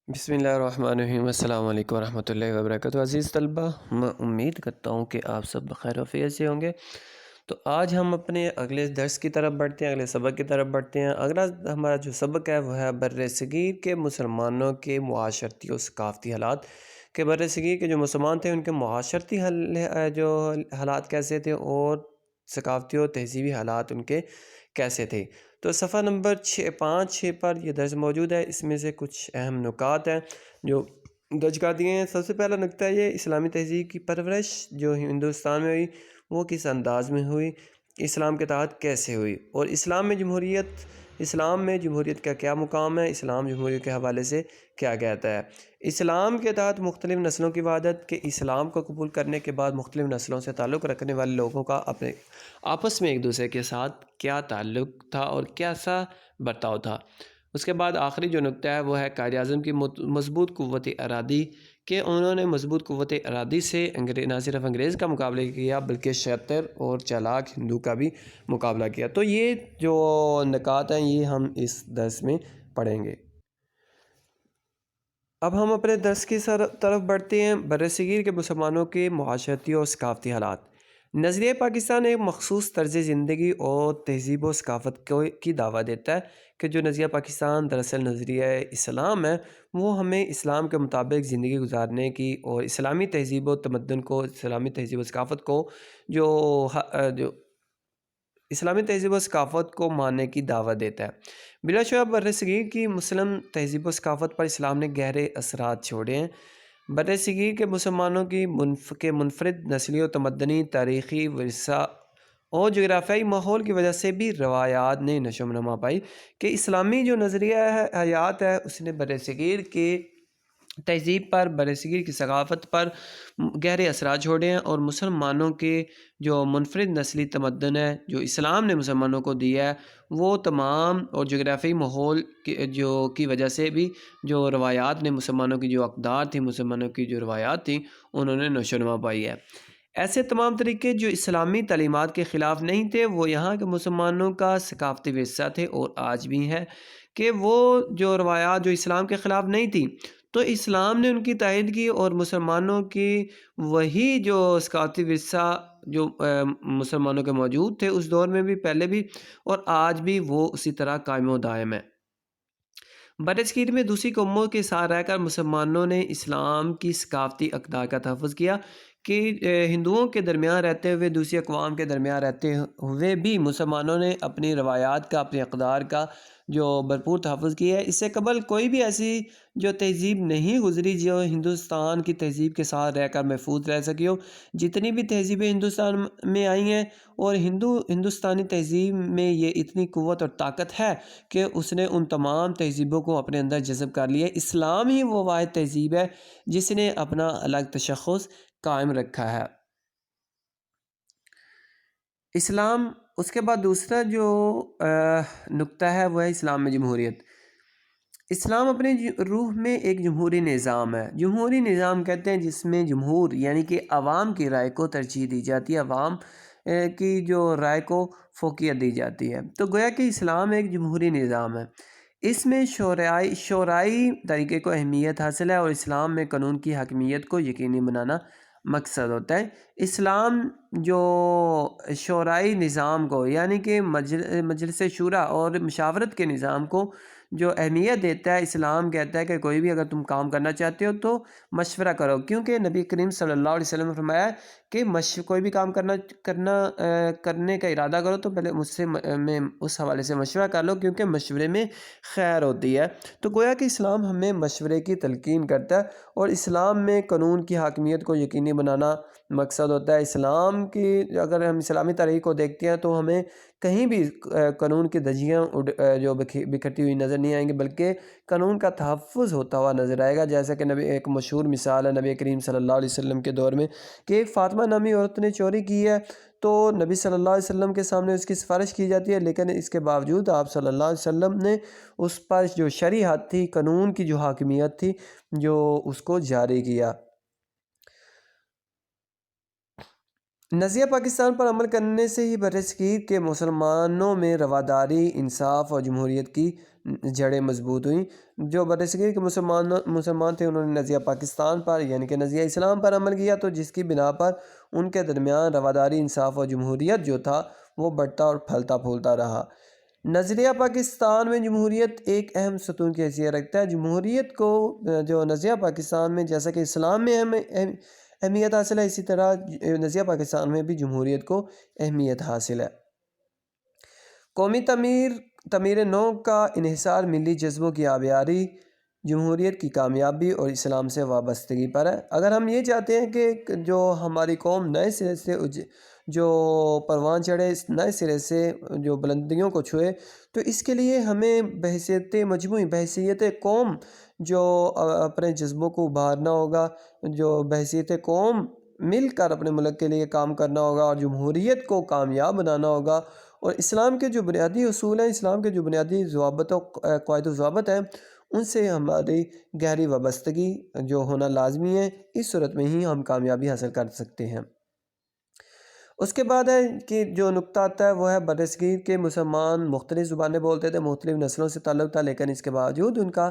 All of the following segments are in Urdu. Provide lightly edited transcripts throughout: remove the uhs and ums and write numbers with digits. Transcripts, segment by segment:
بسم اللہ الرحمن الرحیم، السلام علیکم ورحمۃ اللہ وبرکاتہ۔ عزیز طلبہ، میں امید کرتا ہوں کہ آپ سب بخیر و عافیت سے ہوں گے۔ تو آج ہم اپنے اگلے درس کی طرف بڑھتے ہیں، اگلے سبق کی طرف بڑھتے ہیں۔ اگلا ہمارا جو سبق ہے وہ ہے بر صغیر کے مسلمانوں کے معاشرتی و ثقافتی حالات، کہ بر صغیر کے جو مسلمان تھے ان کے معاشرتی جو حالات کیسے تھے اور ثقافتی و تہذیبی حالات ان کے کیسے تھے۔ تو صفحہ نمبر 6 پر یہ درس موجود ہے۔ اس میں سے کچھ اہم نکات ہیں جو درج کر دیے ہیں۔ سب سے پہلا نکتہ یہ اسلامی تہذیب کی پرورش جو ہندوستان میں ہوئی وہ کس انداز میں ہوئی، اسلام کے تحت کیسے ہوئی، اور اسلام میں جمہوریت کا کیا مقام ہے، اسلام جمہوریت کے حوالے سے کیا کہتا ہے۔ اسلام کے تحت مختلف نسلوں کی وحدت، کہ اسلام کو قبول کرنے کے بعد مختلف نسلوں سے تعلق رکھنے والے لوگوں کا اپنے آپس میں ایک دوسرے کے ساتھ کیا تعلق تھا اور کیسا برتاؤ تھا۔ اس کے بعد آخری جو نکتہ ہے وہ ہے قائد اعظم کی مضبوط قوت ارادی، کہ انہوں نے مضبوط قوت ارادی سے نہ صرف انگریز کا مقابلہ کیا بلکہ شیطر اور چالاک ہندو کا بھی مقابلہ کیا۔ تو یہ جو نکات ہیں یہ ہم اس درس میں پڑھیں گے۔ اب ہم اپنے درس کی طرف بڑھتے ہیں۔ برصغیر کے مسلمانوں کے معاشرتی اور ثقافتی حالات۔ نظریہ پاکستان ایک مخصوص طرز زندگی اور تہذیب و ثقافت کی دعویٰ دیتا ہے، کہ جو نظریہ پاکستان دراصل نظریہ اسلام ہے، وہ ہمیں اسلام کے مطابق زندگی گزارنے کی اور اسلامی تہذیب و تمدن کو، اسلامی تہذیب و ثقافت کو جو اسلامی تہذیب و ثقافت کو ماننے کی دعوت دیتا ہے۔ بلا شبہ برصغیر کی مسلم تہذیب و ثقافت پر اسلام نے گہرے اثرات چھوڑے ہیں۔ برصغیر کے مسلمانوں کی منفرد نسلی و تمدنی تاریخی ورثہ اور جغرافیائی ماحول کی وجہ سے بھی روایات نے نشو و نما پائی، کہ اسلامی جو نظریہ حیات ہے اس نے برصغیر کے تہذیب پر، برصغیر کی ثقافت پر گہرے اثرات چھوڑے ہیں، اور مسلمانوں کے جو منفرد نسلی تمدن ہے جو اسلام نے مسلمانوں کو دیا ہے وہ تمام، اور جغرافیائی ماحول کی وجہ سے بھی جو روایات نے مسلمانوں کی جو اقدار تھی، مسلمانوں کی جو روایات تھیں انہوں نے نشو و نما پائی ہے۔ ایسے تمام طریقے جو اسلامی تعلیمات کے خلاف نہیں تھے وہ یہاں کے مسلمانوں کا ثقافتی ورثہ تھے اور آج بھی ہیں، کہ وہ جو روایات جو اسلام کے خلاف نہیں تھیں تو اسلام نے ان کی تائید کی، اور مسلمانوں کی وہی جو ثقافتی ورثہ جو مسلمانوں کے موجود تھے اس دور میں بھی، پہلے بھی اور آج بھی، وہ اسی طرح قائم و دائم ہے۔ برصغیر میں دوسری قوموں کے ساتھ رہ کر مسلمانوں نے اسلام کی ثقافتی اقدار کا تحفظ کیا، کہ ہندوؤں کے درمیان رہتے ہوئے، دوسری اقوام کے درمیان رہتے ہوئے بھی مسلمانوں نے اپنی روایات کا، اپنی اقدار کا جو بھرپور تحفظ کیا ہے۔ اس سے قبل کوئی بھی ایسی جو تہذیب نہیں گزری جو ہندوستان کی تہذیب کے ساتھ رہ کر محفوظ رہ سکی ہو۔ جتنی بھی تہذیبیں ہندوستان میں آئی ہیں، اور ہندوستانی تہذیب میں یہ اتنی قوت اور طاقت ہے کہ اس نے ان تمام تہذیبوں کو اپنے اندر جذب کر لیا ہے۔ اسلام ہی وہ واحد تہذیب ہے جس نے اپنا الگ تشخص قائم رکھا ہے۔ اسلام، اس کے بعد دوسرا جو نکتہ ہے وہ ہے اسلام میں جمہوریت۔ اسلام اپنے روح میں ایک جمہوری نظام ہے۔ جمہوری نظام کہتے ہیں جس میں جمہور یعنی کہ عوام کی رائے کو ترجیح دی جاتی ہے، عوام کی جو رائے کو فوقیت دی جاتی ہے۔ تو گویا کہ اسلام ایک جمہوری نظام ہے۔ اس میں شورائی طریقے کو اہمیت حاصل ہے، اور اسلام میں قانون کی حاکمیت کو یقینی بنانا مقصد ہوتا ہے۔ اسلام جو شورائی نظام کو یعنی کہ مجلس شورا اور مشاورت کے نظام کو جو اہمیت دیتا ہے، اسلام کہتا ہے کہ کوئی بھی اگر تم کام کرنا چاہتے ہو تو مشورہ کرو، کیونکہ نبی کریم صلی اللہ علیہ وسلم نے فرمایا ہے کہ کوئی بھی کام کرنے کا ارادہ کرو تو پہلے مجھ سے میں اس حوالے سے مشورہ کر لو، کیونکہ مشورے میں خیر ہوتی ہے۔ تو گویا کہ اسلام ہمیں مشورے کی تلقین کرتا ہے، اور اسلام میں قانون کی حاکمیت کو یقینی بنانا مقصد ہوتا ہے۔ اسلام کی اگر ہم اسلامی تاریخ کو دیکھتے ہیں تو ہمیں کہیں بھی قانون کی دھجیاں جو بکھرتی ہوئی نظر نہیں آئیں گی، بلکہ قانون کا تحفظ ہوتا ہوا نظر آئے گا۔ جیسا کہ ایک مشہور مثال ہے نبی کریم صلی اللہ علیہ وسلم کے دور میں، کہ ایک فاطمہ نامی عورت نے چوری کی ہے، تو نبی صلی اللہ علیہ وسلم کے سامنے اس کی سفارش کی جاتی ہے، لیکن اس کے باوجود آپ صلی اللہ علیہ وسلم نے اس پر جو شرعی حد تھی، قانون کی جو حاکمیت تھی، جو اس کو جاری کیا۔ نظریہ پاکستان پر عمل کرنے سے ہی برصغیر کے مسلمانوں میں رواداری، انصاف اور جمہوریت کی جڑیں مضبوط ہوئیں۔ جو برصغیر کے مسلمان تھے، انہوں نے نظریہ پاکستان پر یعنی کہ نظریہ اسلام پر عمل کیا، تو جس کی بنا پر ان کے درمیان رواداری، انصاف اور جمہوریت جو تھا وہ بڑھتا اور پھلتا پھولتا رہا۔ نظریہ پاکستان میں جمہوریت ایک اہم ستون کی حیثیت رکھتا ہے۔ جمہوریت کو جو نظریہ پاکستان میں جیسا کہ اسلام میں اہمیت حاصل ہے، اسی طرح نظریہ پاکستان میں بھی جمہوریت کو اہمیت حاصل ہے۔ قومی تعمیر نو کا انحصار ملی جذبوں کی آبیاری، جمہوریت کی کامیابی اور اسلام سے وابستگی پر ہے۔ اگر ہم یہ چاہتے ہیں کہ جو ہماری قوم نئے سرے سے جو پروان چڑھے، نئے سرے سے جو بلندیوں کو چھوئے، تو اس کے لیے ہمیں بحیثیت مجموعی، بحیثیت قوم جو اپنے جذبوں کو ابھارنا ہوگا، جو بحیثیت قوم مل کر اپنے ملک کے لیے کام کرنا ہوگا اور جمہوریت کو کامیاب بنانا ہوگا، اور اسلام کے جو بنیادی اصول ہیں، اسلام کے جو بنیادی ضوابط و قواعد و ضوابط ہیں، ان سے ہماری گہری وابستگی جو ہونا لازمی ہے، اس صورت میں ہی ہم کامیابی حاصل کر سکتے ہیں۔ اس کے بعد ہے کہ جو نقطہ آتا ہے وہ ہے برصغیر کے مسلمان مختلف زبانیں بولتے تھے، مختلف نسلوں سے تعلق تھا، لیکن اس کے باوجود ان کا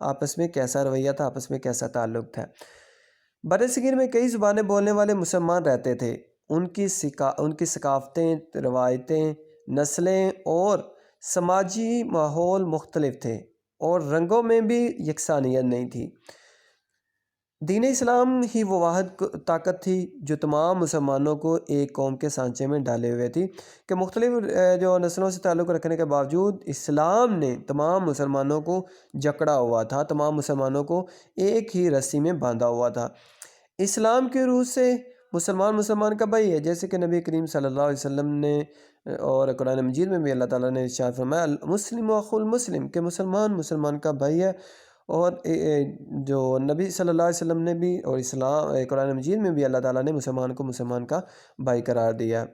آپس میں کیسا رویہ تھا، آپس میں کیسا تعلق تھا۔ برصغیر میں کئی زبانیں بولنے والے مسلمان رہتے تھے۔ ان کی ثقافتیں، روایتیں، نسلیں اور سماجی ماحول مختلف تھے، اور رنگوں میں بھی یکسانیت نہیں تھی۔ دین اسلام ہی وہ واحد طاقت تھی جو تمام مسلمانوں کو ایک قوم کے سانچے میں ڈالے ہوئے تھی، کہ مختلف جو نسلوں سے تعلق رکھنے کے باوجود اسلام نے تمام مسلمانوں کو جکڑا ہوا تھا، تمام مسلمانوں کو ایک ہی رسی میں باندھا ہوا تھا۔ اسلام کے روح سے مسلمان کا بھائی ہے، جیسے کہ نبی کریم صلی اللہ علیہ وسلم نے اور قرآن مجید میں بھی اللہ تعالیٰ نے ارشاد فرمایا المسلم اخو المسلم، کہ مسلمان کا بھائی ہے، اور جو نبی صلی اللہ علیہ وسلم نے بھی اور قرآن مجید میں بھی اللہ تعالیٰ نے مسلمان کو مسلمان کا بھائی قرار دیا۔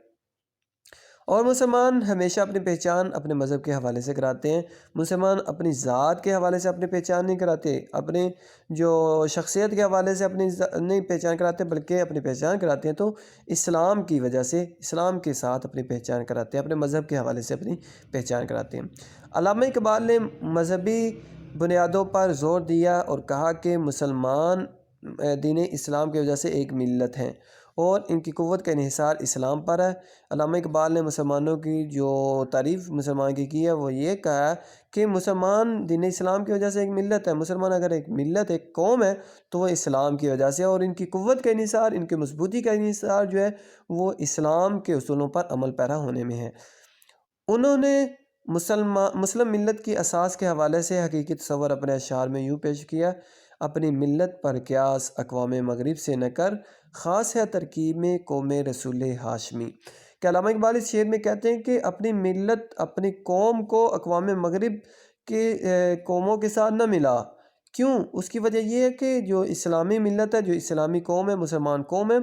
اور مسلمان ہمیشہ اپنی پہچان اپنے مذہب کے حوالے سے کراتے ہیں۔ مسلمان اپنی ذات کے حوالے سے اپنی پہچان نہیں کراتے، اپنے جو شخصیت کے حوالے سے اپنی نہیں پہچان کراتے، بلکہ اپنی پہچان کراتے ہیں تو اسلام کی وجہ سے، اسلام کے ساتھ اپنی پہچان کراتے ہیں، اپنے مذہب کے حوالے سے اپنی پہچان کراتے ہیں۔ علامہ اقبال نے مذہبی بنیادوں پر زور دیا اور کہا کہ مسلمان دین اسلام کی وجہ سے ایک ملت ہیں، اور ان کی قوت کا انحصار اسلام پر ہے۔ علامہ اقبال نے مسلمانوں کی جو تعریف مسلمان کی ہے وہ یہ کہا ہے کہ مسلمان دین اسلام کی وجہ سے ایک ملت ہے۔ مسلمان اگر ایک ملت، ایک قوم ہے تو وہ اسلام کی وجہ سے، اور ان کی قوت کا انحصار، ان کی مضبوطی کا انحصار جو ہے وہ اسلام کے اصولوں پر عمل پیرا ہونے میں ہے۔ انہوں نے مسلم ملت کی اساس کے حوالے سے حقیقی تصور اپنے اشعار میں یوں پیش کیا: اپنی ملت پر قیاس اقوام مغرب سے نہ کر، خاص ہے ترکیب میں قوم رسول ہاشمی۔ کہ علامہ اقبال اس شعر میں کہتے ہیں کہ اپنی ملت، اپنی قوم کو اقوام مغرب کے قوموں کے ساتھ نہ ملا۔ کیوں؟ اس کی وجہ یہ ہے کہ جو اسلامی ملت ہے، جو اسلامی قوم ہے، مسلمان قوم ہے،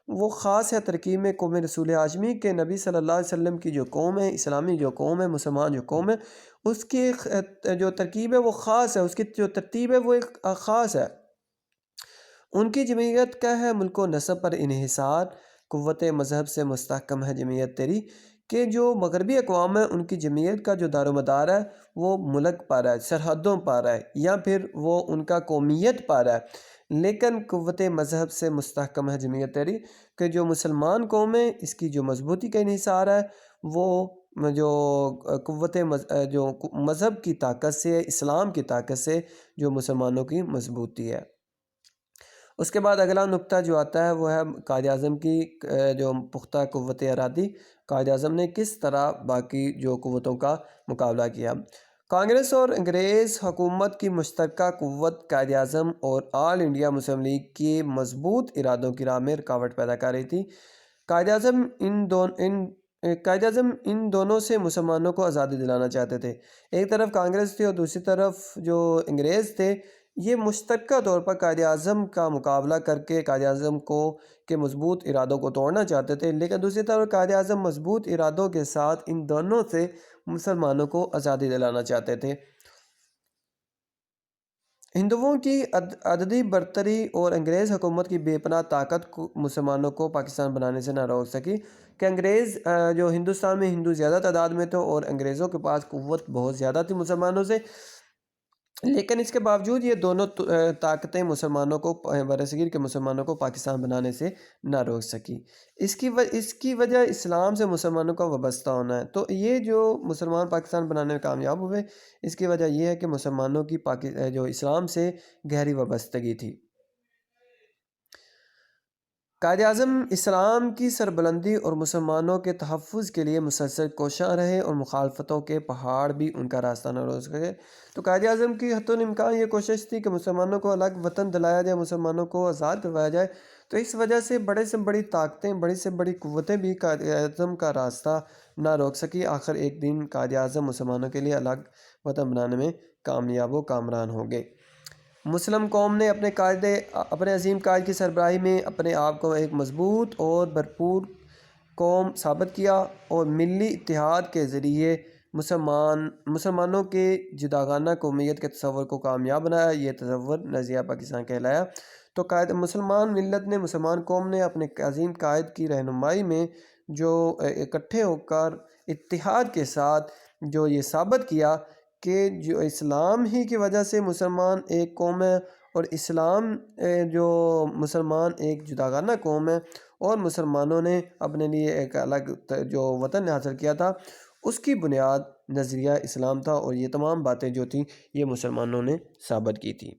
وہ خاص ہے ترکیب میں قوم رسول ہاشمی، کہ نبی صلی اللہ علیہ وسلم کی جو قوم ہے، اسلامی جو قوم ہے، مسلمان جو قوم ہے، اس کی جو ترکیب ہے وہ خاص ہے، اس کی جو ترتیب ہے وہ ایک خاص ہے۔ ان کی جمعیت کا ہے ملک و نسب پر انحصار، قوت مذہب سے مستحکم ہے جمعیت تیری، کہ جو مغربی اقوام ہیں ان کی جمعیت کا جو دار و مدار ہے وہ ملک پر ہے، سرحدوں پر ہے، یا پھر وہ ان کا قومیت پر ہے، لیکن قوت مذہب سے مستحکم ہے جمعیت تیری، کہ جو مسلمان قوم ہے اس کی جو مضبوطی کا انحصار ہے وہ جو قوت جو مذہب کی طاقت سے، اسلام کی طاقت سے جو مسلمانوں کی مضبوطی ہے۔ اس کے بعد اگلا نقطہ جو آتا ہے وہ ہے قائد اعظم کی جو پختہ قوت ارادی، قائد اعظم نے کس طرح باقی جو قوتوں کا مقابلہ کیا۔ کانگریس اور انگریز حکومت کی مشترکہ قوت قائد اعظم اور آل انڈیا مسلم لیگ کے مضبوط ارادوں کی راہ میں رکاوٹ پیدا کر رہی تھی۔ قائد اعظم ان دونوں سے مسلمانوں کو آزادی دلانا چاہتے تھے۔ ایک طرف کانگریس تھی اور دوسری طرف جو انگریز تھے، یہ مشترکہ طور پر قائد اعظم کا مقابلہ کر کے قائد اعظم کے مضبوط ارادوں کو توڑنا چاہتے تھے، لیکن دوسری طرف قائد اعظم مضبوط ارادوں کے ساتھ ان دونوں سے مسلمانوں کو آزادی دلانا چاہتے تھے۔ ہندوؤں کی عددی برتری اور انگریز حکومت کی بے پناہ طاقت کو مسلمانوں کو پاکستان بنانے سے نہ روک سکی کہ انگریز جو ہندوستان میں ہندو زیادہ تعداد میں تھے اور انگریزوں کے پاس قوت بہت زیادہ تھی مسلمانوں سے، لیکن اس کے باوجود یہ دونوں طاقتیں مسلمانوں کو برصغیر کے مسلمانوں کو پاکستان بنانے سے نہ روک سکی۔ اس کی وجہ اسلام سے مسلمانوں کا وابستہ ہونا ہے۔ تو یہ جو مسلمان پاکستان بنانے میں کامیاب ہوئے، اس کی وجہ یہ ہے کہ مسلمانوں کی جو اسلام سے گہری وابستگی تھی۔ قائد اعظم اسلام کی سربلندی اور مسلمانوں کے تحفظ کے لیے مسلسل کوشاں رہے اور مخالفتوں کے پہاڑ بھی ان کا راستہ نہ روک سکے۔ تو قائد اعظم کی حتی الامکان یہ کوشش تھی کہ مسلمانوں کو الگ وطن دلایا جائے، مسلمانوں کو آزاد کروایا جائے۔ تو اس وجہ سے بڑے سے بڑی طاقتیں، بڑی سے بڑی قوتیں بھی قائد اعظم کا راستہ نہ روک سکی۔ آخر ایک دن قائد اعظم مسلمانوں کے لیے الگ وطن بنانے میں کامیاب و کامران ہو گئے۔ مسلم قوم نے اپنے عظیم قائد کی سربراہی میں اپنے آپ کو ایک مضبوط اور بھرپور قوم ثابت کیا اور ملی اتحاد کے ذریعے مسلمانوں کے جداگانہ قومیت کے تصور کو کامیاب بنایا۔ یہ تصور نظریہ پاکستان کہلایا۔ تو مسلمان ملت نے، مسلمان قوم نے اپنے عظیم قائد کی رہنمائی میں جو اکٹھے ہو کر اتحاد کے ساتھ جو یہ ثابت کیا کہ جو اسلام ہی کی وجہ سے مسلمان ایک قوم ہے، اور اسلام جو مسلمان ایک جداگانہ قوم ہے، اور مسلمانوں نے اپنے لیے ایک الگ جو وطن حاصل کیا تھا، اس کی بنیاد نظریہ اسلام تھا، اور یہ تمام باتیں جو تھیں یہ مسلمانوں نے ثابت کی تھی۔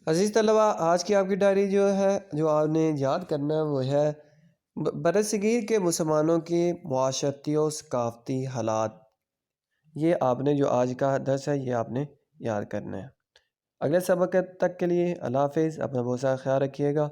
عزیز طلبہ، آج کی آپ کی ڈائری جو ہے، جو آپ نے یاد کرنا ہے، وہ ہے برصغیر کے مسلمانوں کے معاشرتی و ثقافتی حالات۔ یہ آپ نے جو آج کا درس ہے یہ آپ نے یاد کرنا ہے۔ اگلے سبق تک کے لیے اللہ حافظ، اپنا بہت سارا خیال رکھیے گا۔